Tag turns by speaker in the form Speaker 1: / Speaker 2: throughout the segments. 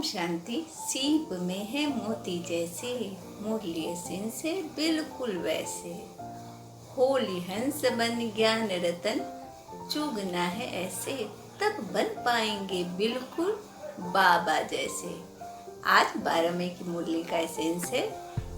Speaker 1: ओम शांति। सीप में है मोती जैसे, मुरली सिंह से बिल्कुल वैसे। होली हंस बन ज्ञान रतन, चुगना है ऐसे, तब बन पाएंगे बिल्कुल बाबा जैसे। आज 12 मई की मुरली का एसेंस है।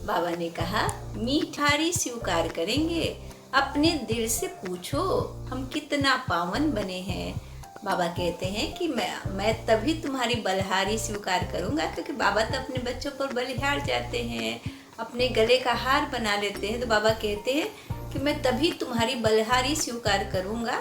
Speaker 1: बाबा ने कहा मीठारी स्वीकार करेंगे, अपने दिल से पूछो हम कितना पावन बने हैं। बाबा कहते हैं कि मैं तभी तुम्हारी बलिहारी स्वीकार करूंगा, क्योंकि बाबा तो अपने बच्चों पर बलिहार जाते हैं, अपने गले का हार बना लेते हैं। तो बाबा कहते हैं कि मैं तभी तुम्हारी बलिहारी स्वीकार करूंगा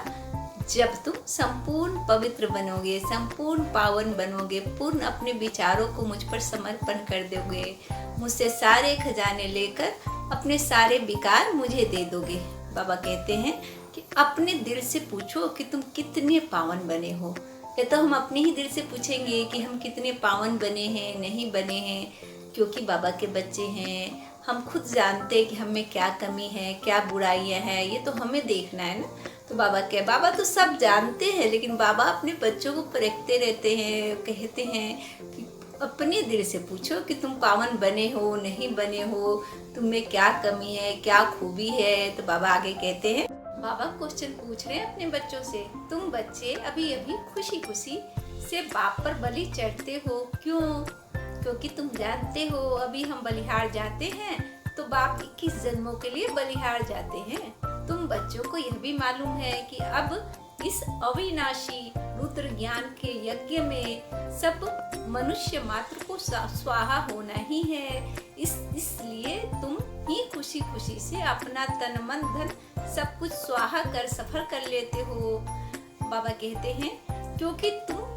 Speaker 1: जब तुम संपूर्ण पवित्र बनोगे, संपूर्ण पावन बनोगे, पूर्ण अपने विचारों को मुझ पर समर्पण कर दोगे, मुझसे सारे खजाने लेकर अपने सारे विकार मुझे दे दोगे। बाबा कहते हैं कि अपने दिल से पूछो कि तुम कितने पावन बने हो। ये तो हम अपने ही दिल से पूछेंगे कि हम कितने पावन बने हैं, नहीं बने हैं, क्योंकि बाबा के बच्चे हैं। हम खुद जानते हैं कि हमें क्या कमी है, क्या बुराइयां हैं, ये तो हमें देखना है ना। तो बाबा तो सब जानते हैं, लेकिन बाबा अपने बच्चों को परखते रहते हैं, कहते हैं कि अपने दिल से पूछो कि तुम पावन बने हो, नहीं बने हो, तुम में क्या कमी है, क्या खूबी है। तो बाबा आगे कहते हैं, बाबा क्वेश्चन पूछ रहे हैं अपने बच्चों से, तुम बच्चे अभी अभी खुशी खुशी से बाप पर बलि चढ़ते हो, क्यों? क्योंकि तुम जानते हो अभी हम बलिहार जाते हैं तो बाप 21 जन्मों के लिए बलिहार जाते हैं। तुम बच्चों को यह भी मालूम है कि अब इस अविनाशी रुद्र ज्ञान के यज्ञ में सब मनुष्य मात्र को स्वाहा होना ही है। इसलिए तुम ही खुशी खुशी से अपना तन मन धन सब कुछ स्वाहा कर सफर कर लेते हो। बाबा कहते हैं क्योंकि तुम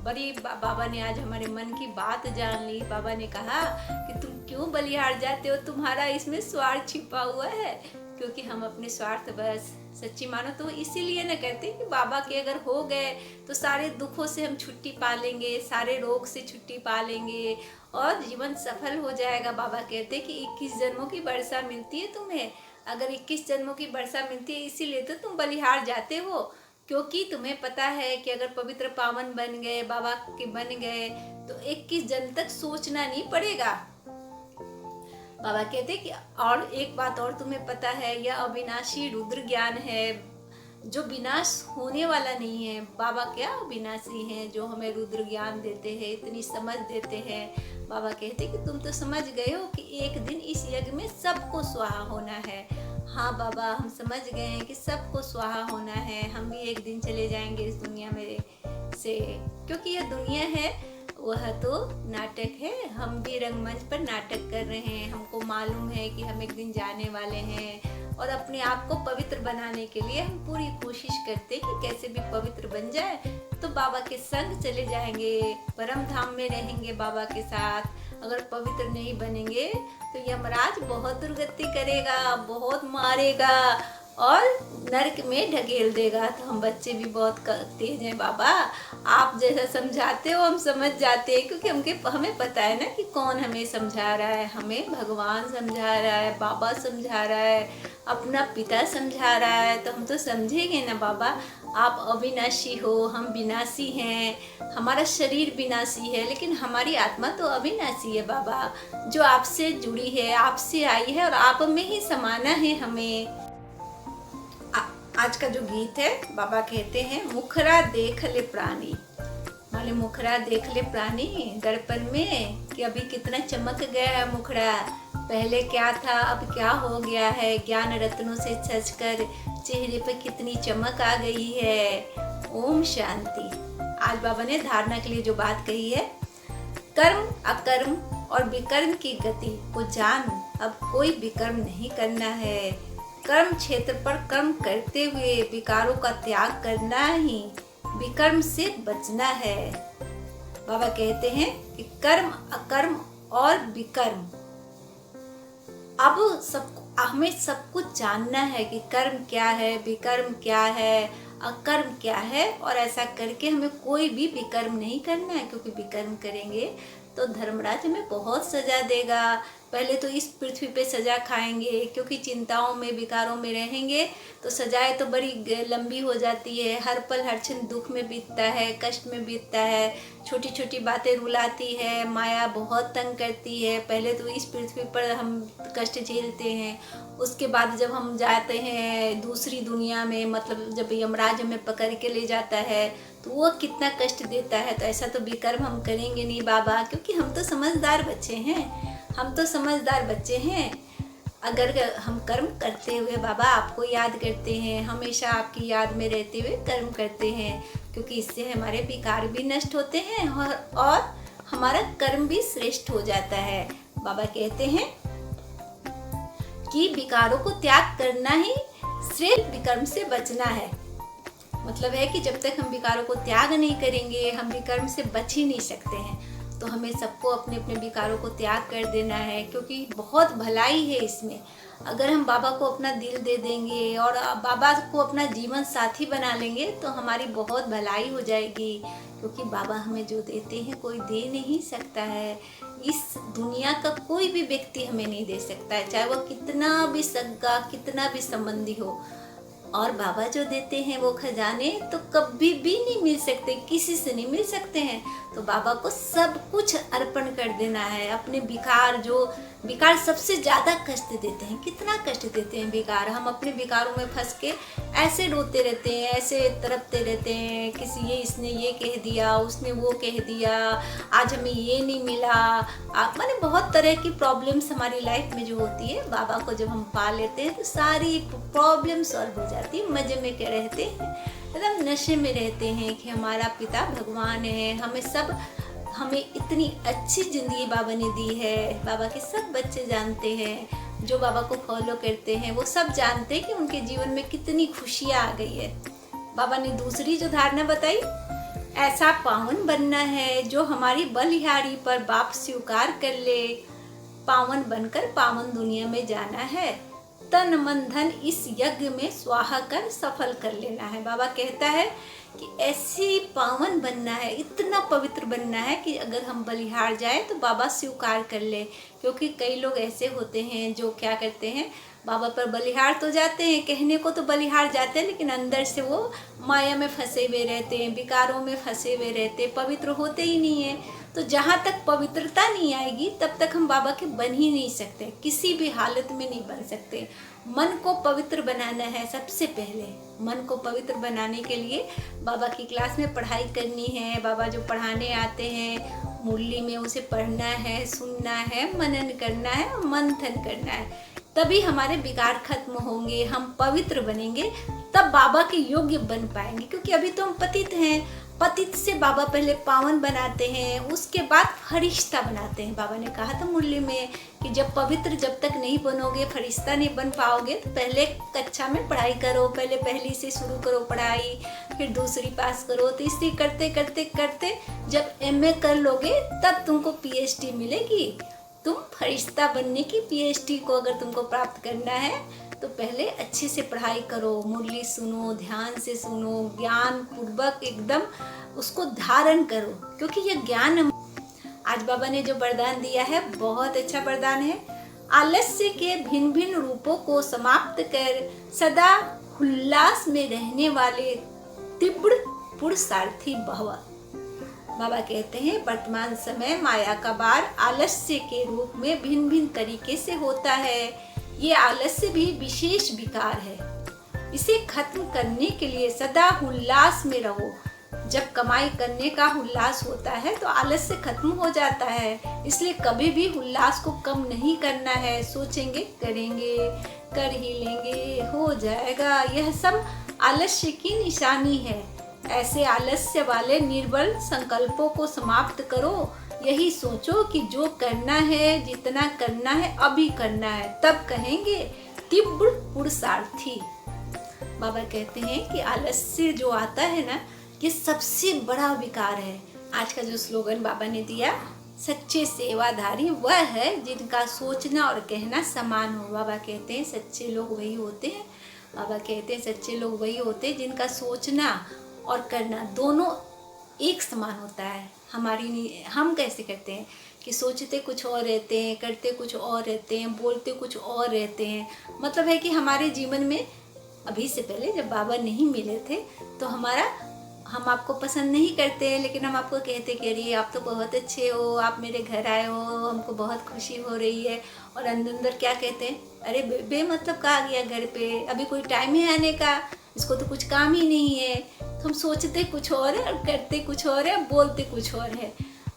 Speaker 1: बाबा ने आज हमारे मन की बात जान ली। बाबा ने कहा कि तुम क्यों बलिहार जाते हो, तुम्हारा इसमें स्वार्थ छिपा हुआ है, क्योंकि हम अपने स्वार्थ बस सच्ची मानो तो इसीलिए न कहते कि बाबा के अगर हो गए तो सारे दुखों से हम छुट्टी पा लेंगे, सारे रोग से छुट्टी पा लेंगे और जीवन सफल हो जाएगा। बाबा कहते कि 21 जन्मों की वर्षा मिलती है तुम्हें। अगर 21 जन्मों की वर्षा मिलती है इसीलिए तो तुम बलिहार जाते हो, क्योंकि तुम्हें पता है कि अगर पवित्र पावन बन गए, बाबा के बन गए तो 21 जन्म तक सोचना नहीं पड़ेगा। बाबा कहते कि और एक बात और तुम्हें पता है, यह अविनाशी रुद्र ज्ञान है जो विनाश होने वाला नहीं है। बाबा क्या अविनाशी हैं जो हमें रुद्र ज्ञान देते हैं, इतनी समझ देते हैं। बाबा कहते कि तुम तो समझ गए हो कि एक दिन इस यज्ञ में सबको स्वाहा होना है। हाँ बाबा, हम समझ गए हैं कि सबको स्वाहा होना है, हम भी एक दिन चले जाएंगे इस दुनिया में से, क्योंकि यह दुनिया है वह तो नाटक है। हम भी रंगमंच पर नाटक कर रहे हैं, हमको मालूम है कि हम एक दिन जाने वाले हैं और अपने आप को पवित्र बनाने के लिए हम पूरी कोशिश करते हैं कि कैसे भी पवित्र बन जाए तो बाबा के संग चले जाएंगे, परम धाम में रहेंगे बाबा के साथ। अगर पवित्र नहीं बनेंगे तो यमराज बहुत दुर्गति करेगा, बहुत मारेगा और नरक में ढकेल देगा। तो हम बच्चे भी बहुत तेज हैं बाबा, आप जैसा समझाते हो हम समझ जाते हैं, क्योंकि हमें पता है ना कि कौन हमें समझा रहा है। हमें भगवान समझा रहा है, बाबा समझा रहा है, अपना पिता समझा रहा है, तो हम तो समझेंगे ना बाबा। आप अविनाशी हो, हम विनाशी हैं, हमारा शरीर विनाशी है लेकिन हमारी आत्मा तो अविनाशी है बाबा, जो आपसे जुड़ी है, आपसे आई है और आप में ही समाना है हमें। आज का जो गीत है, बाबा कहते हैं मुखरा देख ले प्राणी, माले मुखरा देख ले प्राणी दर्पण में कि अभी कितना चमक गया है मुखरा, पहले क्या था अब क्या हो गया है, ज्ञान रत्नों से सज कर चेहरे पे कितनी चमक आ गई है। ओम शांति। आज बाबा ने धारणा के लिए जो बात कही है, कर्म अकर्म और विकर्म की गति को जान, अब कोई विकर्म नहीं करना है। कर्म क्षेत्र पर कर्म करते हुए विकारों का त्याग करना ही विकर्म से बचना है। बाबा कहते हैं कि कर्म अकर्म और विकर्म, अब हमें सब कुछ जानना है कि कर्म क्या है, विकर्म क्या है। कर्म क्या है, और ऐसा करके हमें कोई भी विकर्म नहीं करना है, क्योंकि विकर्म करेंगे तो धर्मराज हमें बहुत सजा देगा। पहले तो इस पृथ्वी पे सजा खाएंगे, क्योंकि चिंताओं में विकारों में रहेंगे तो सजाएं तो बड़ी लंबी हो जाती है। हर पल हर क्षण दुख में बीतता है, कष्ट में बीतता है, छोटी छोटी बातें रुलाती है, माया बहुत तंग करती है। पहले तो इस पृथ्वी पर हम कष्ट झेलते हैं, उसके बाद जब हम जाते हैं दूसरी दुनिया में, मतलब जब यमराज हमें पकड़ के ले जाता है तो वो कितना कष्ट देता है। तो ऐसा तो विकर्म हम करेंगे नहीं बाबा, क्योंकि हम तो समझदार बच्चे हैं, हम तो समझदार बच्चे हैं। अगर हम कर्म करते हुए बाबा आपको याद करते हैं, हमेशा आपकी याद में रहते हुए कर्म करते हैं, क्योंकि इससे हमारे विकार भी नष्ट होते हैं और हमारा कर्म भी श्रेष्ठ हो जाता है। बाबा कहते हैं कि विकारों को त्याग करना ही श्रेष्ठ, विकर्म से बचना है। मतलब है कि जब तक हम विकारों को त्याग नहीं करेंगे हम विकर्म से बच ही नहीं सकते हैं। तो हमें सबको अपने अपने विकारों को त्याग कर देना है, क्योंकि बहुत भलाई है इसमें। अगर हम बाबा को अपना दिल दे देंगे और बाबा को अपना जीवन साथी बना लेंगे तो हमारी बहुत भलाई हो जाएगी, क्योंकि बाबा हमें जो देते हैं कोई दे नहीं सकता है। इस दुनिया का कोई भी व्यक्ति हमें नहीं दे सकता है, चाहे वो कितना भी सगा कितना भी संबंधी हो। और बाबा जो देते हैं वो खजाने तो कभी भी नहीं मिल सकते, किसी से नहीं मिल सकते हैं। तो बाबा को सब कुछ अर्पण कर देना है। अपने विकार सबसे ज़्यादा कष्ट देते हैं, कितना कष्ट देते हैं विकार। हम अपने विकारों में फंस के ऐसे रोते रहते हैं, ऐसे तड़पते रहते हैं, इसने ये कह दिया, उसने वो कह दिया, आज हमें ये नहीं मिला। माने बहुत तरह की प्रॉब्लम्स हमारी लाइफ में जो होती है, बाबा को जब हम पा लेते हैं तो सारी प्रॉब्लम सॉल्व हो जाती है। मजे में क्या रहते हैं, एकदम नशे में रहते हैं कि हमारा पिता भगवान है, हमें इतनी अच्छी ज़िंदगी बाबा ने दी है। बाबा के सब बच्चे जानते हैं, जो बाबा को फॉलो करते हैं वो सब जानते हैं कि उनके जीवन में कितनी खुशियाँ आ गई है। बाबा ने दूसरी जो धारणा बताई, ऐसा पावन बनना है जो हमारी बलिहारी पर बाप स्वीकार कर ले, पावन बनकर पावन दुनिया में जाना है, तन मन धन इस यज्ञ में स्वाहा कर सफल कर लेना है। बाबा कहता है कि ऐसी पावन बनना है, इतना पवित्र बनना है कि अगर हम बलिहार जाए तो बाबा स्वीकार कर ले। क्योंकि कई लोग ऐसे होते हैं जो क्या करते हैं, बाबा पर बलिहार तो जाते हैं, कहने को तो बलिहार जाते हैं, लेकिन अंदर से वो माया में फंसे हुए रहते हैं, विकारों में फंसे हुए रहते हैं, पवित्र होते ही नहीं है। तो जहाँ तक पवित्रता नहीं आएगी तब तक हम बाबा के बन ही नहीं सकते, किसी भी हालत में नहीं बन सकते। मन को पवित्र बनाना है सबसे पहले। मन को पवित्र बनाने के लिए बाबा की क्लास में पढ़ाई करनी है। बाबा जो पढ़ाने आते हैं मुरली में उसे पढ़ना है, सुनना है, मनन करना है और मंथन करना है। तभी हमारे विकार खत्म होंगे, हम पवित्र बनेंगे, तब बाबा के योग्य बन पाएंगे। क्योंकि अभी तो हम पतित हैं, पतित से बाबा पहले पावन बनाते हैं, उसके बाद फरिश्ता बनाते हैं। बाबा ने कहा था मुरली में कि जब तक नहीं बनोगे, फरिश्ता नहीं बन पाओगे, तो पहले कक्षा में पढ़ाई करो, पहले पहली से शुरू करो पढ़ाई, फिर दूसरी पास करो, तीसरी करते करते करते जब MA कर लोगे तब तुमको PhD मिलेगी। तुम फरिश्ता बनने की PhD को अगर तुमको प्राप्त करना है तो पहले अच्छे से पढ़ाई करो, मुरली सुनो, ध्यान से सुनो, ज्ञान पूर्वक एकदम उसको धारण करो, क्योंकि ये ज्ञान आज बाबा ने जो वरदान दिया है बहुत अच्छा वरदान है। आलस्य के भिन्न भिन्न रूपों को समाप्त कर सदा उल्लास में रहने वाले तीव्र पुरुषार्थी भव। बाबा कहते हैं वर्तमान समय माया का बार आलस्य के रूप में भिन्न भिन्न तरीके से होता है। ये आलस्य भी विशेष विकार है, इसे खत्म करने के लिए सदा उल्लास में रहो। जब कमाई करने का उल्लास होता है तो आलस्य खत्म हो जाता है, इसलिए कभी भी उल्लास को कम नहीं करना है। सोचेंगे करेंगे, कर ही लेंगे, हो जाएगा, यह सब आलस्य की निशानी है। ऐसे आलस्य वाले निर्बल संकल्पों को समाप्त करो। यही सोचो कि जो करना है, जितना करना है, अभी करना है, तब कहेंगे तीव्र पुरुषार्थी। बाबा कहते हैं कि आलस्य जो आता है ना, ये सबसे बड़ा विकार है। आज का जो स्लोगन बाबा ने दिया, सच्चे सेवाधारी वह है जिनका सोचना और कहना समान हो। बाबा कहते हैं सच्चे लोग वही होते हैं बाबा कहते हैं सच्चे लोग वही होते हैं जिनका सोचना और करना दोनों एक समान होता है। हम कैसे करते हैं कि सोचते कुछ और रहते हैं, करते कुछ और रहते हैं, बोलते कुछ और रहते हैं। मतलब है कि हमारे जीवन में अभी से पहले जब बाबा नहीं मिले थे तो हम आपको पसंद नहीं करते हैं, लेकिन हम आपको कहते कि अरे आप तो बहुत अच्छे हो, आप मेरे घर आए हो, हमको बहुत खुशी हो रही है। और अंदर अंदर क्या कहते हैं, अरे बेमतलब का आ गया घर पे, अभी कोई टाइम है आने का, इसको तो कुछ काम ही नहीं है। तो हम सोचते कुछ और है और करते कुछ और है, बोलते कुछ और है।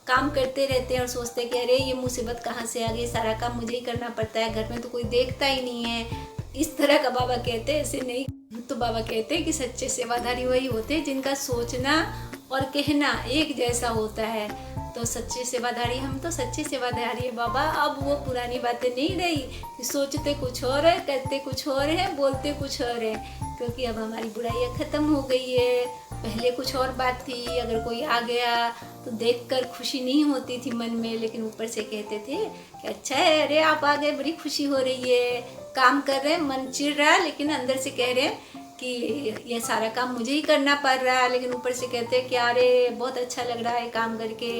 Speaker 1: काम करते रहते हैं और सोचते हैं कि अरे ये मुसीबत कहाँ से आ गई, सारा काम मुझे ही करना पड़ता है, घर में तो कोई देखता ही नहीं है। इस तरह का बाबा कहते हैं, ऐसे नहीं। तो बाबा कहते हैं कि सच्चे सेवादारी वही होते हैं जिनका सोचना और कहना एक जैसा होता है। तो सच्चे सेवादारी, हम तो सच्चे सेवादारी है बाबा। अब वो पुरानी बातें नहीं रही कि सोचते कुछ और है, करते कुछ और है, बोलते कुछ और है, क्योंकि अब हमारी बुराइयाँ ख़त्म हो गई है। पहले कुछ और बात थी, अगर कोई आ गया तो देखकर खुशी नहीं होती थी मन में, लेकिन ऊपर से कहते थे कि अच्छा है, अरे आप आ गए, बड़ी खुशी हो रही है। काम कर रहे हैं, मन चिढ़ रहा है, लेकिन अंदर से कह रहे हैं कि ये सारा काम मुझे ही करना पड़ रहा है, लेकिन ऊपर से कहते हैं कि अरे बहुत अच्छा लग रहा है काम करके,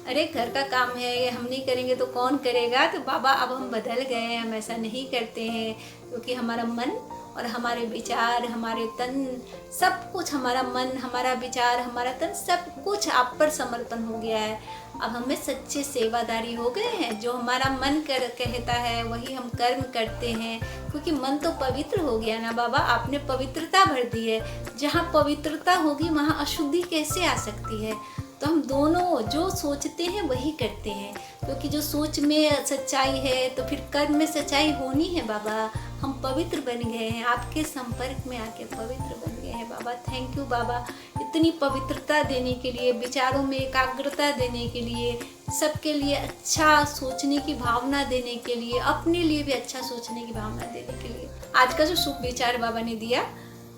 Speaker 1: अरे घर का काम है, ये हम नहीं करेंगे तो कौन करेगा। तो बाबा अब हम बदल गए हैं, हम ऐसा नहीं करते हैं, क्योंकि हमारा मन और हमारे विचार, हमारे तन, सब कुछ, हमारा मन, हमारा विचार, हमारा तन, सब कुछ आप पर समर्पण हो गया है। अब हमें सच्चे सेवादारी हो गए हैं। जो हमारा मन कहता है वही हम कर्म करते हैं, क्योंकि मन तो पवित्र हो गया ना बाबा, आपने पवित्रता भर दी है। जहाँ पवित्रता होगी वहाँ अशुद्धि कैसे आ सकती है। तो हम दोनों जो सोचते हैं वही करते हैं, क्योंकि जो सोच में सच्चाई है तो फिर कर्म में सच्चाई होनी है बाबा। हम पवित्र बन गए हैं, आपके संपर्क में आके पवित्र बन गए हैं बाबा। थैंक यू बाबा, इतनी पवित्रता देने के लिए, विचारों में एकाग्रता देने के लिए, सबके लिए अच्छा सोचने की भावना देने के लिए, अपने लिए भी अच्छा सोचने की भावना देने के लिए। आज का जो शुभ विचार बाबा ने दिया,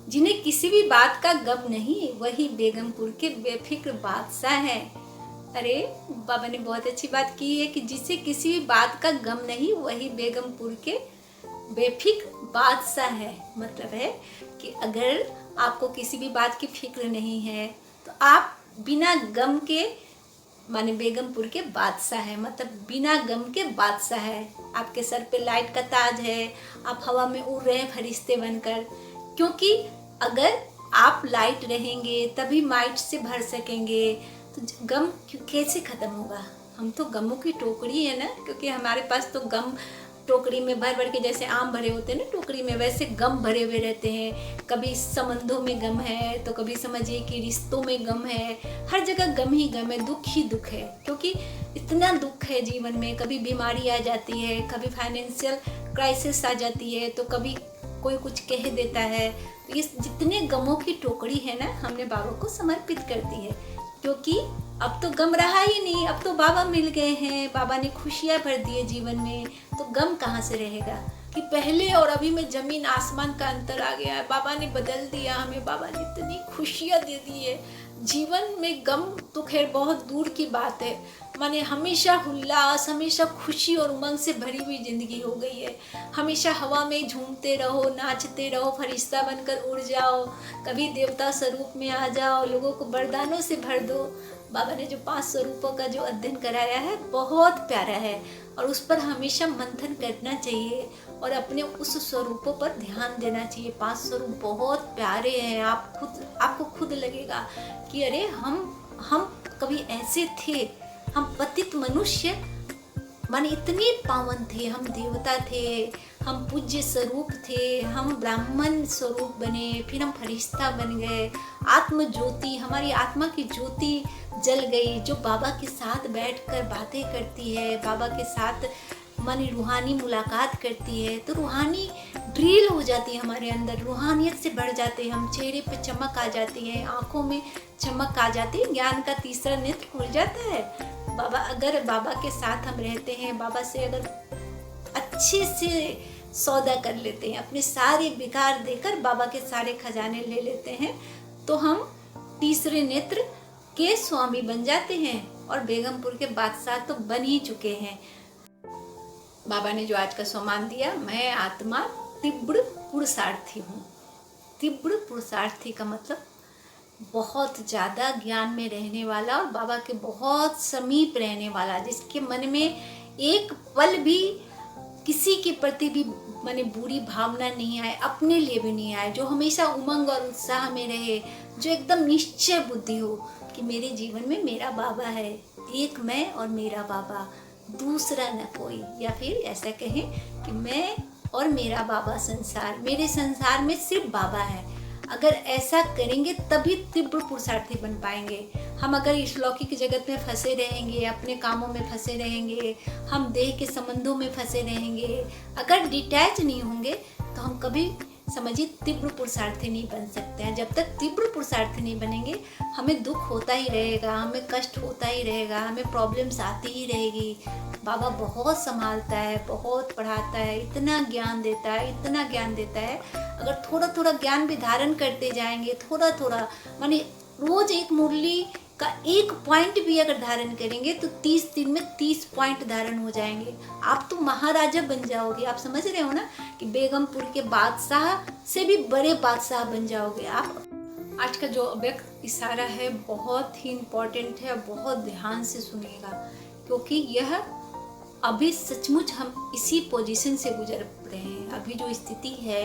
Speaker 1: जिन्हें किसी भी बात का गम नहीं, वही बेगमपुर के बेफिक्र बादशाह हैं। अरे बाबा ने बहुत अच्छी बात की है कि जिसे किसी भी बात का गम नहीं, वही बेगमपुर के बेफिक्र बादशाह है। मतलब है कि अगर आपको किसी भी बात की फिक्र नहीं है तो आप बिना गम के, माने बेगमपुर के बादशाह है, मतलब बिना गम के बादशाह है। आपके सर पे लाइट का ताज है, आप हवा में उड़ रहे हैं फरिश्ते बनकर, क्योंकि अगर आप लाइट रहेंगे तभी माइट से भर सकेंगे। तो गम कैसे ख़त्म होगा। हम तो गमों की टोकरी है ना, क्योंकि हमारे पास तो गम टोकरी में भर भर के, जैसे आम भरे होते हैं ना टोकरी में, वैसे गम भरे हुए रहते हैं। कभी संबंधों में गम है तो कभी समझिए कि रिश्तों में गम है, हर जगह गम ही गम है, दुख ही दुख है, क्योंकि इतना दुख है जीवन में। कभी बीमारी आ जाती है, कभी फाइनेंशियल क्राइसिस आ जाती है, तो कभी कोई कुछ कह देता है। तो ये जितने गमों की टोकरी है ना, हमने बाबा को समर्पित कर दी है, क्योंकि अब तो गम रहा ही नहीं। अब तो बाबा मिल गए हैं, बाबा ने खुशियाँ भर दी है जीवन में, तो गम कहाँ से रहेगा। कि पहले और अभी में जमीन आसमान का अंतर आ गया है। बाबा ने बदल दिया हमें, बाबा ने इतनी खुशियाँ दे दी है। जीवन में गम तो खैर बहुत दूर की बात है, माने हमेशा उल्लास, हमेशा खुशी और उमंग से भरी हुई जिंदगी हो गई है। हमेशा हवा में झूमते रहो, नाचते रहो, फरिश्ता बनकर उड़ जाओ, कभी देवता स्वरूप में आ जाओ, लोगों को वरदानों से भर दो। बाबा ने जो 5 स्वरूपों का जो अध्ययन कराया है बहुत प्यारा है, और उस पर हमेशा मंथन करना चाहिए और अपने उस स्वरूपों पर ध्यान देना चाहिए। 5 स्वरूप बहुत प्यारे हैं। आपको खुद लगेगा कि अरे हम कभी ऐसे थे, हम पतित मनुष्य, माने इतने पावन थे, हम देवता थे, हम पूज्य स्वरूप थे, हम ब्राह्मण स्वरूप बने, फिर हम फरिश्ता बन गए। आत्म ज्योति, हमारी आत्मा की ज्योति जल गई, जो बाबा के साथ बैठकर बातें करती है, बाबा के साथ माने रूहानी मुलाकात करती है, तो रूहानी ड्रिल हो जाती है हमारे अंदर, रूहानियत से बढ़ जाते हैं हम, चेहरे पे चमक आ जाती है, आंखों में चमक आ जाती है, ज्ञान का तीसरा नेत्र खुल जाता है। अगर बाबा के साथ हम रहते हैं, बाबा से अगर अच्छे से सौदा कर लेते हैं, अपने सारे विकार देकर बाबा के सारे खजाने ले लेते हैं, तो हम तीसरे नेत्र के स्वामी बन जाते हैं, और बेगमपुर के बादशाह तो बन ही चुके हैं। बाबा ने जो आज का सम्मान दिया, मैं आत्मा तीव्र पुरुषार्थी हूँ, तीव्र पुरुषार्थी का मतलब बहुत ज़्यादा ज्ञान में रहने वाला और बाबा के बहुत समीप रहने वाला, जिसके मन में एक पल भी किसी के प्रति भी माने बुरी भावना नहीं आए, अपने लिए भी नहीं आए, जो हमेशा उमंग और उत्साह में रहे, जो एकदम निश्चय बुद्धि हो कि मेरे जीवन में मेरा बाबा है, एक मैं और मेरा बाबा, दूसरा न कोई। या फिर ऐसा कहें कि मैं और मेरा बाबा संसार, मेरे संसार में सिर्फ बाबा है। अगर ऐसा करेंगे तभी तीव्र पुरुषार्थी बन पाएंगे। हम अगर इस लौकिक जगत में फंसे रहेंगे, अपने कामों में फंसे रहेंगे, हम देह के संबंधों में फंसे रहेंगे, अगर डिटैच नहीं होंगे तो हम कभी समझिए तीव्र पुरुषार्थी नहीं बन सकते हैं। जब तक तीव्र पुरुषार्थी नहीं बनेंगे हमें दुख होता ही रहेगा, हमें कष्ट होता ही रहेगा, हमें प्रॉब्लम्स आती ही रहेगी। बाबा बहुत संभालता है, बहुत पढ़ाता है, इतना ज्ञान देता है, इतना ज्ञान देता है। अगर थोड़ा थोड़ा ज्ञान भी धारण करते जाएंगे, थोड़ा थोड़ा माने रोज एक मुरली का एक पॉइंट भी अगर धारण करेंगे तो 30 दिन में 30 पॉइंट धारण हो जाएंगे। आप तो महाराजा बन जाओगे। आप समझ रहे हो ना कि बेगमपुर के बादशाह से भी बड़े बादशाह बन जाओगे आप। आज का जो अव्यक्त इशारा है बहुत ही इम्पोर्टेंट है, बहुत ध्यान से सुनिएगा, क्योंकि यह अभी सचमुच हम इसी पोजीशन से गुजर रहे हैं। अभी जो स्थिति है,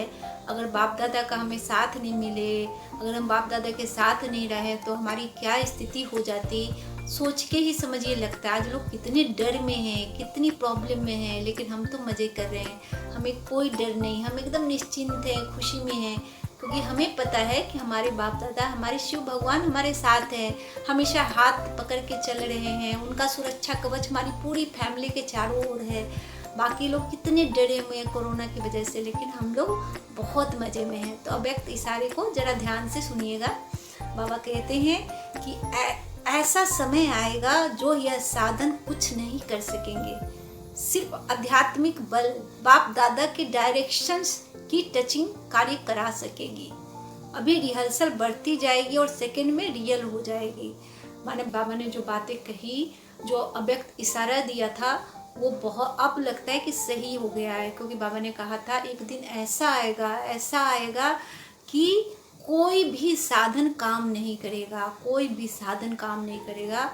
Speaker 1: अगर बाप दादा का हमें साथ नहीं मिले, अगर हम बाप दादा के साथ नहीं रहे तो हमारी क्या स्थिति हो जाती, सोच के ही समझिए लगता है। आज लोग कितने डर में हैं, कितनी प्रॉब्लम में हैं, लेकिन हम तो मज़े कर रहे हैं। हमें कोई डर नहीं, हम एकदम निश्चिंत हैं, खुशी में हैं, क्योंकि हमें पता है कि हमारे बाप दादा, हमारे शिव भगवान हमारे साथ हैं, हमेशा हाथ पकड़ के चल रहे हैं। उनका सुरक्षा कवच हमारी पूरी फैमिली के चारों ओर है। बाकी लोग कितने डरे हुए हैं कोरोना की वजह से, लेकिन हम लोग बहुत मज़े में हैं। तो अव्यक्त इशारे को ज़रा ध्यान से सुनिएगा। बाबा कहते हैं कि ऐसा समय आएगा जो यह साधन कुछ नहीं कर सकेंगे, सिर्फ आध्यात्मिक बल, बाप दादा के डायरेक्शंस की टचिंग कार्य करा सकेगी। अभी रिहर्सल बढ़ती जाएगी और सेकंड में रियल हो जाएगी। माने बाबा ने जो बातें कही, जो अव्यक्त इशारा दिया था, वो बहुत अब लगता है कि सही हो गया है, क्योंकि बाबा ने कहा था एक दिन ऐसा आएगा कि कोई भी साधन काम नहीं करेगा, कोई भी साधन काम नहीं करेगा,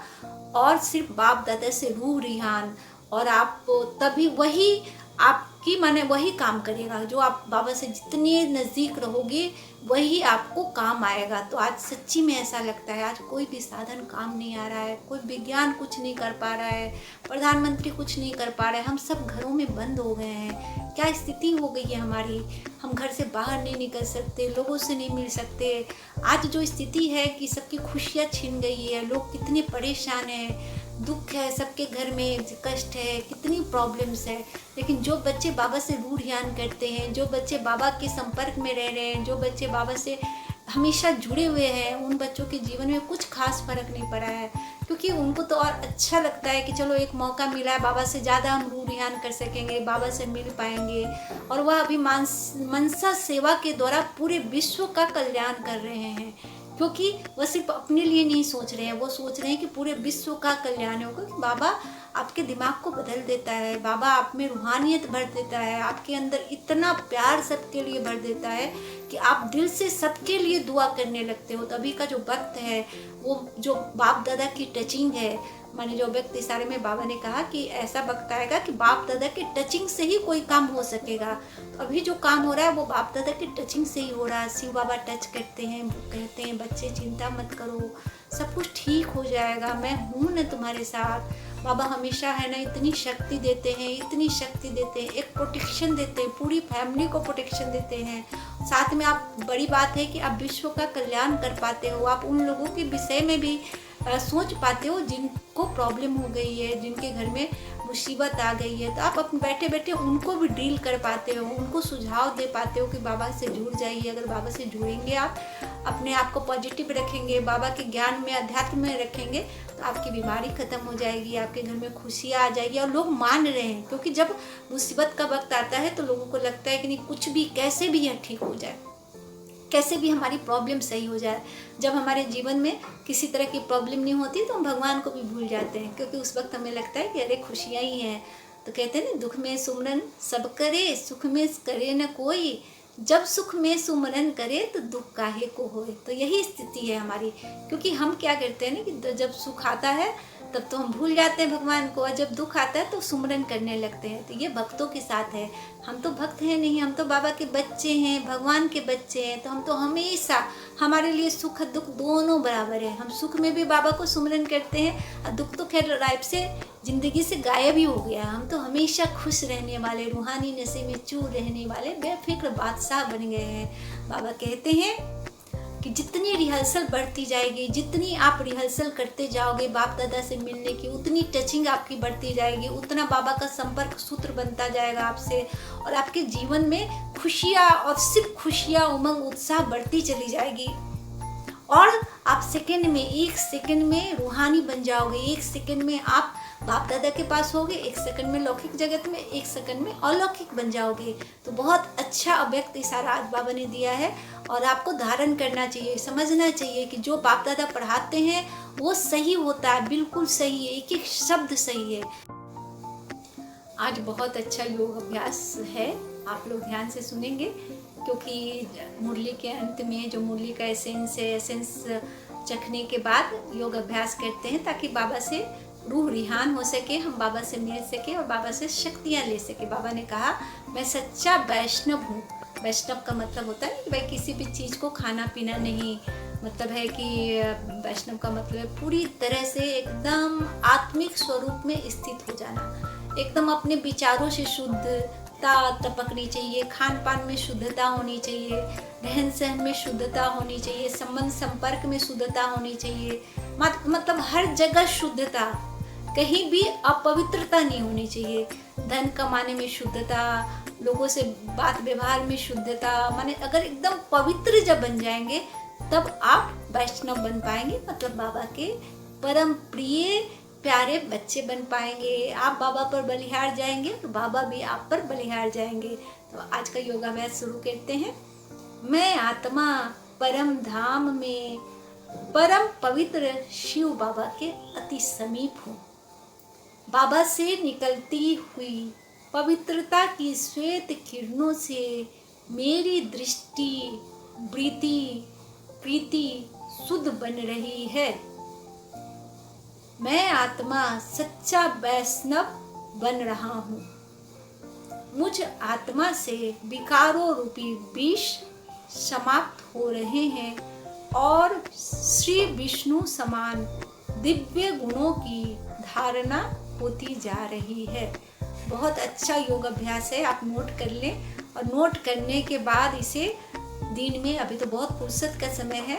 Speaker 1: और सिर्फ बाप दादा से रूह रिहान, और आप तभी वही आपकी माने वही काम करेगा। जो आप बाबा से जितने नज़दीक रहोगे वही आपको काम आएगा। तो आज सच्ची में ऐसा लगता है, आज कोई भी साधन काम नहीं आ रहा है, कोई विज्ञान कुछ नहीं कर पा रहा है, प्रधानमंत्री कुछ नहीं कर पा रहे हैं, हम सब घरों में बंद हो गए हैं। क्या स्थिति हो गई है हमारी, हम घर से बाहर नहीं निकल सकते, लोगों से नहीं मिल सकते। आज जो स्थिति है कि सबकी खुशियाँ छिन गई है, लोग कितने परेशान हैं, दुख है, सबके घर में कष्ट है, कितनी प्रॉब्लम्स है। लेकिन जो बच्चे बाबा से रूह ध्यान करते हैं, जो बच्चे बाबा के संपर्क में रह रहे हैं, जो बच्चे बाबा से हमेशा जुड़े हुए हैं, उन बच्चों के जीवन में कुछ खास फर्क नहीं पड़ा है, क्योंकि उनको तो और अच्छा लगता है कि चलो एक मौका मिला है, बाबा से ज़्यादा हम रूह ध्यान कर सकेंगे, बाबा से मिल पाएंगे। और वह अभी मनसा सेवा के द्वारा पूरे विश्व का कल्याण कर रहे हैं, क्योंकि वह सिर्फ अपने लिए नहीं सोच रहे हैं, वो सोच रहे हैं कि पूरे विश्व का कल्याण होगा। कि बाबा आपके दिमाग को बदल देता है, बाबा आप में रूहानियत भर देता है, आपके अंदर इतना प्यार सबके लिए भर देता है कि आप दिल से सबके लिए दुआ करने लगते हो। तो अभी का जो वक्त है वो जो बाप दादा की टचिंग है, माने जो व्यक्ति इशारे में बाबा ने कहा कि ऐसा वक्त आएगा कि बाप दादा के टचिंग से ही कोई काम हो सकेगा। तो अभी जो काम हो रहा है वो बाप दादा की टचिंग से ही हो रहा है। शिव बाबा टच करते हैं, कहते हैं बच्चे चिंता मत करो, सब कुछ ठीक हो जाएगा, मैं हूँ ना तुम्हारे साथ। बाबा हमेशा है ना इतनी शक्ति देते हैं, इतनी शक्ति देते हैं, एक प्रोटेक्शन देते हैं, पूरी फैमिली को प्रोटेक्शन देते हैं। साथ में आप बड़ी बात है कि आप विश्व का कल्याण कर पाते हो, आप उन लोगों के विषय में भी सोच पाते हो जिनको प्रॉब्लम हो गई है, जिनके घर में मुसीबत आ गई है। तो आप अपने बैठे बैठे उनको भी डील कर पाते हो, उनको सुझाव दे पाते हो कि बाबा से जुड़ जाइए। अगर बाबा से जुड़ेंगे, आप अपने आप को पॉजिटिव रखेंगे, बाबा के ज्ञान में, अध्यात्म में रखेंगे, तो आपकी बीमारी खत्म हो जाएगी, आपके घर में खुशियाँ आ जाएगी। और लोग मान रहे हैं, क्योंकि जब मुसीबत का वक्त आता है तो लोगों को लगता है कि नहीं कुछ भी कैसे भी यह ठीक हो जाए, कैसे भी हमारी प्रॉब्लम सही हो जाए। जब हमारे जीवन में किसी तरह की प्रॉब्लम नहीं होती तो हम भगवान को भी भूल जाते हैं, क्योंकि उस वक्त हमें लगता है कि अरे खुशियाँ ही हैं। तो कहते हैं ना, दुख में सुमरन सब करे, सुख में करे न कोई, जब सुख में सुमरन करे तो दुख काहे को होए। तो यही स्थिति है हमारी, क्योंकि हम क्या करते हैं ना कि जब सुख आता है तब तो हम भूल जाते हैं भगवान को, और जब दुख आता है तो सुमरन करने लगते हैं। तो ये भक्तों के साथ है। हम तो भक्त हैं नहीं, हम तो बाबा के बच्चे हैं, भगवान के बच्चे हैं। तो हम तो हमेशा, हमारे लिए सुख दुख दोनों बराबर है। हम सुख में भी बाबा को सुमरन करते हैं, और दुख तो खैर लाइफ से, जिंदगी से गायब ही हो गया। हम तो हमेशा खुश रहने वाले, रूहानी नशे में चूर रहने वाले बेफिक्र बादशाह बन गए हैं। बाबा कहते हैं कि जितनी रिहर्सल बढ़ती जाएगी, जितनी आप रिहर्सल करते जाओगे बाप दादा से मिलने की, उतनी टचिंग आपकी बढ़ती जाएगी, उतना बाबा का संपर्क सूत्र बनता जाएगा आपसे, और आपके जीवन में खुशियाँ और सिर्फ खुशियाँ, उमंग उत्साह बढ़ती चली जाएगी। और आप सेकंड में, एक सेकंड में रूहानी बन जाओगे। एक सेकंड में आप बाप दादा के पास होगे, एक सेकंड में लौकिक जगत में, एक सेकंड में अलौकिक बन जाओगे। तो बहुत अच्छा अव्यक्त इशारा आज बाबा ने दिया है, और आपको धारण करना चाहिए, समझना चाहिए कि जो बाप दादा पढ़ाते हैं वो सही होता है, बिल्कुल सही है, एक एक शब्द सही है। आज बहुत अच्छा योग अभ्यास है, आप लोग ध्यान से सुनेंगे, क्योंकि मुरली के अंत में जो मुरली का एसेंस है, एसेंस चखने के बाद योग अभ्यास करते हैं, ताकि बाबा से रूह रिहान हो सके, हम बाबा से मिल सके और बाबा से शक्तियाँ ले सके। बाबा ने कहा मैं सच्चा वैष्णव हूँ। वैष्णव का मतलब होता है कि भाई किसी भी चीज़ को खाना पीना नहीं, मतलब है कि वैष्णव का मतलब है पूरी तरह से एकदम आत्मिक स्वरूप में स्थित हो जाना, एकदम अपने विचारों से शुद्धता टपकनी चाहिए, खान पान में शुद्धता होनी चाहिए, रहन सहन में शुद्धता होनी चाहिए, संबंध संपर्क में शुद्धता होनी चाहिए, मतलब हर जगह शुद्धता, कहीं भी अपवित्रता नहीं होनी चाहिए। धन कमाने में शुद्धता, लोगों से बात व्यवहार में शुद्धता, माने अगर एकदम पवित्र जब बन जाएंगे तब आप वैष्णव बन पाएंगे, मतलब बाबा के परम प्रिय प्यारे बच्चे बन पाएंगे। आप बाबा पर बलिहार जाएंगे तो बाबा भी आप पर बलिहार जाएंगे। तो आज का योगाभ्यास शुरू करते हैं। मैं आत्मा परम धाम में परम पवित्र शिव बाबा के अति समीप हूँ। बाबा से निकलती हुई पवित्रता की श्वेत किरणों से मेरी दृष्टि, प्रीति शुद्ध बन रही है। मैं आत्मा सच्चा वैष्णव बन रहा हूँ। मुझ आत्मा से विकारों रूपी विष समाप्त हो रहे हैं और श्री विष्णु समान दिव्य गुणों की धारणा होती जा रही है। बहुत अच्छा योग अभ्यास है, आप नोट कर लें, और नोट करने के बाद इसे दिन में, अभी तो बहुत फुर्सत का समय है,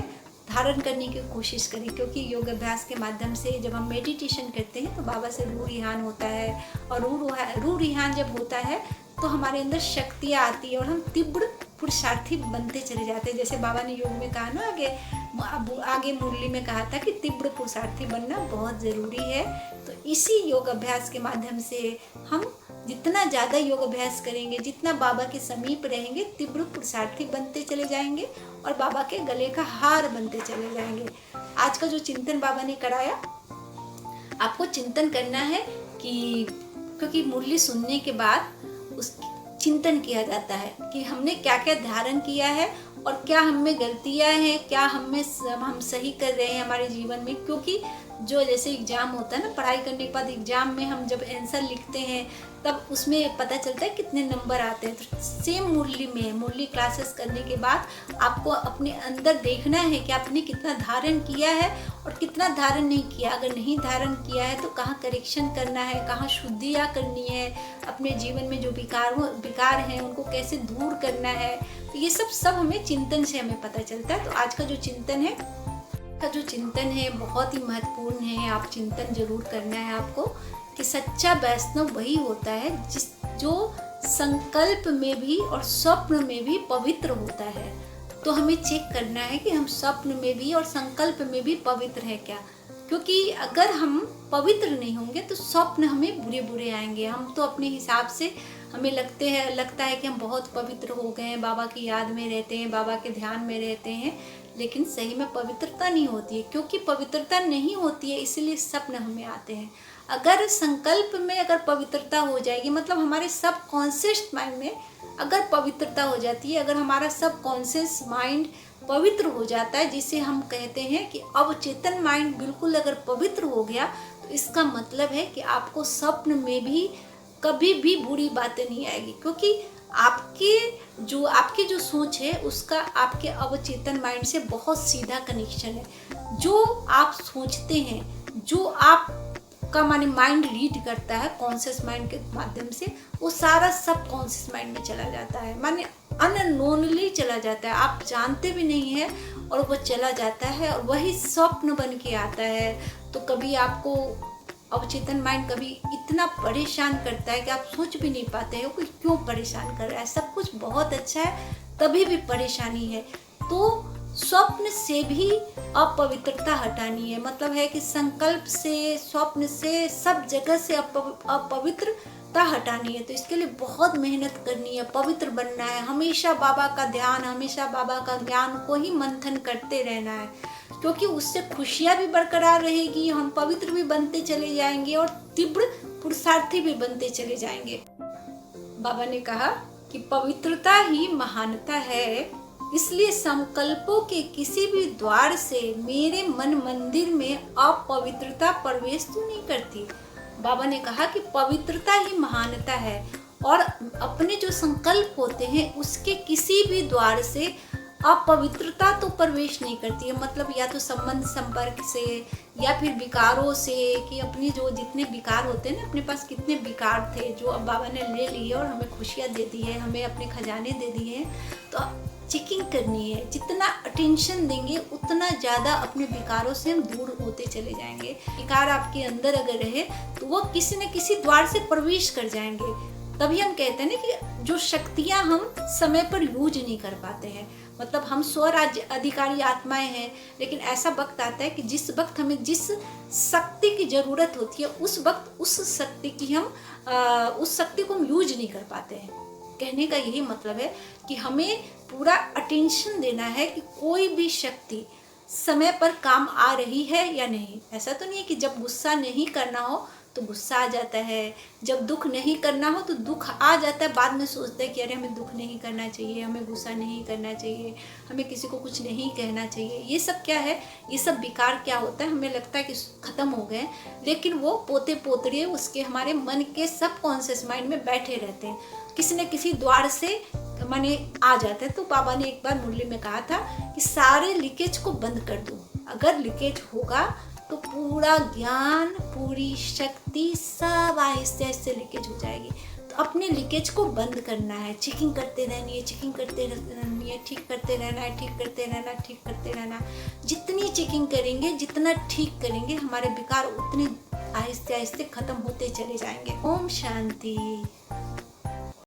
Speaker 1: धारण करने की कोशिश करें, क्योंकि योग अभ्यास के माध्यम से जब हम मेडिटेशन करते हैं तो बाबा से रूह रिहान होता है, और रूह रिहान जब होता है तो हमारे अंदर शक्तियाँ आती है और हम तीव्र पुरुषार्थी बनते चले जाते हैं। जैसे बाबा ने योग में कहा ना, आगे मुरली में कहा था कि तीव्र पुरुषार्थी बनना बहुत ज़रूरी है। तो इसी योग अभ्यास के माध्यम से हम जितना ज़्यादा योग अभ्यास करेंगे, जितना बाबा के समीप रहेंगे, तीव्र पुरुषार्थी बनते चले जाएंगे और बाबा के गले का हार बनते चले जाएंगे। आज का जो चिंतन बाबा ने कराया, आपको चिंतन करना है कि, क्योंकि मुरली सुनने के बाद उस चिंतन किया जाता है कि हमने क्या क्या धारण किया है और क्या हम में गलतियाँ हैं, क्या हम सही कर रहे हैं हमारे जीवन में। क्योंकि जो जैसे एग्ज़ाम होता है ना, पढ़ाई करने के बाद एग्ज़ाम में हम जब आंसर लिखते हैं तब उसमें पता चलता है कितने नंबर आते हैं। तो सेम मुरली क्लासेस करने के बाद आपको अपने अंदर देखना है कि आपने कितना धारण किया है और कितना धारण नहीं किया। अगर नहीं धारण किया है तो कहाँ करेक्शन करना है, कहाँ शुद्धियाँ करनी है, अपने जीवन में जो विकार हैं उनको कैसे दूर करना है। तो ये सब हमें चिंतन से हमें पता चलता है। तो आज का जो चिंतन है बहुत ही महत्वपूर्ण है, आप चिंतन जरूर करना है आपको, कि सच्चा वैष्णव वही होता है जो संकल्प में भी और स्वप्न में भी पवित्र होता है। तो हमें चेक करना है कि हम स्वप्न में भी और संकल्प में भी पवित्र है क्या, क्योंकि अगर हम पवित्र नहीं होंगे तो स्वप्न हमें बुरे आएंगे। हम तो अपने हिसाब से हमें लगता है कि हम बहुत पवित्र हो गए हैं, बाबा की याद में रहते हैं, बाबा के ध्यान में रहते हैं, लेकिन सही में पवित्रता नहीं होती है। क्योंकि पवित्रता नहीं होती है इसलिए स्वप्न हमें आते हैं। अगर संकल्प में अगर पवित्रता हो जाएगी, मतलब हमारे सब कॉन्शियस माइंड में अगर पवित्रता हो जाती है, अगर हमारा सब कॉन्शियस माइंड पवित्र हो जाता है, जिसे हम कहते हैं कि अवचेतन माइंड बिल्कुल अगर पवित्र हो गया, तो इसका मतलब है कि आपको स्वप्न में भी कभी भी बुरी बातें नहीं आएगी, क्योंकि आपकी जो सोच है उसका आपके अवचेतन माइंड से बहुत सीधा कनेक्शन है। जो आप सोचते हैं, जो आपका माने माइंड रीड करता है कॉन्शियस माइंड के माध्यम से, वो सारा सब कॉन्शियस माइंड में चला जाता है, माने अननोनली चला जाता है, आप जानते भी नहीं है और वो चला जाता है और वही स्वप्न बन के आता है। तो कभी आपको अवचेतन माइंड कभी इतना परेशान करता है कि आप सोच भी नहीं पाते हो कि क्यों परेशान कर रहा है, सब कुछ बहुत अच्छा है तभी भी परेशानी है। तो स्वप्न से भी अपवित्रता हटानी है, मतलब है कि संकल्प से, स्वप्न से, सब जगह से अपवित्रता हटानी है। तो इसके लिए बहुत मेहनत करनी है, पवित्र बनना है, हमेशा बाबा का ध्यान, हमेशा बाबा का ज्ञान को ही मंथन करते रहना है, क्योंकि उससे खुशियाँ भी बरकरार रहेगी, हम पवित्र भी बनते चले जाएंगे और तीव्र पुरुषार्थी भी बनते चले जाएंगे। बाबा ने कहा कि पवित्रता ही महानता है, इसलिए संकल्पों के किसी भी द्वार से मेरे मन मंदिर में अपवित्रता प्रवेश तो नहीं करती। बाबा ने कहा कि पवित्रता ही महानता है और अपने जो संकल्प होते हैं उसके किसी भी द्वार से अपवित्रता तो प्रवेश नहीं करती है, मतलब या तो संबंध संपर्क से या फिर विकारों से, कि अपने जो जितने विकार होते हैं ना, अपने पास कितने विकार थे जो अब बाबा ने ले लिए और हमें खुशियाँ दे दी है, हमें अपने खजाने दे दिए हैं, तो चेकिंग करनी है। जितना अटेंशन देंगे उतना ज़्यादा अपने विकारों से हम दूर होते चले जाएंगे। विकार आपके अंदर अगर रहे तो वो किसी न किसी द्वार से प्रवेश कर जाएंगे। तभी हम कहते हैं ना कि जो शक्तियाँ हम समय पर यूज नहीं कर पाते हैं, मतलब हम स्वराज्य अधिकारी आत्माएं हैं, लेकिन ऐसा वक्त आता है कि जिस वक्त हमें जिस शक्ति की ज़रूरत होती है उस वक्त उस शक्ति को हम यूज नहीं कर पाते हैं। कहने का यही मतलब है कि हमें पूरा अटेंशन देना है कि कोई भी शक्ति समय पर काम आ रही है या नहीं। ऐसा तो नहीं है कि जब गुस्सा नहीं करना हो तो गुस्सा आ जाता है, जब दुख नहीं करना हो तो दुख आ जाता है, बाद में सोचते हैं कि अरे हमें दुख नहीं करना चाहिए, हमें गुस्सा नहीं करना चाहिए, हमें किसी को कुछ नहीं कहना चाहिए। ये सब क्या है, ये सब विकार क्या होता है, हमें लगता है कि ख़त्म हो गए, लेकिन वो पोते पोतड़े उसके हमारे मन के सब कॉन्शियस माइंड में बैठे रहते हैं, किसी न किसी द्वार से माने आ जाता है। तो बाबा ने एक बार मुरली में कहा था कि सारे लीकेज को बंद कर दो, अगर लीकेज होगा तो पूरा ज्ञान, पूरी शक्ति सब आहिस्ते आहिस्ते लीकेज हो जाएगी। तो अपने लीकेज को बंद करना है, चेकिंग करते रहनी है, चेकिंग करते रहनी है, ठीक करते रहना है, ठीक करते रहना, ठीक करते रहना। जितनी चेकिंग करेंगे, जितना ठीक करेंगे, हमारे विकार उतने आहिस्ते आहिस्ते खत्म होते चले जाएंगे। ओम शांति।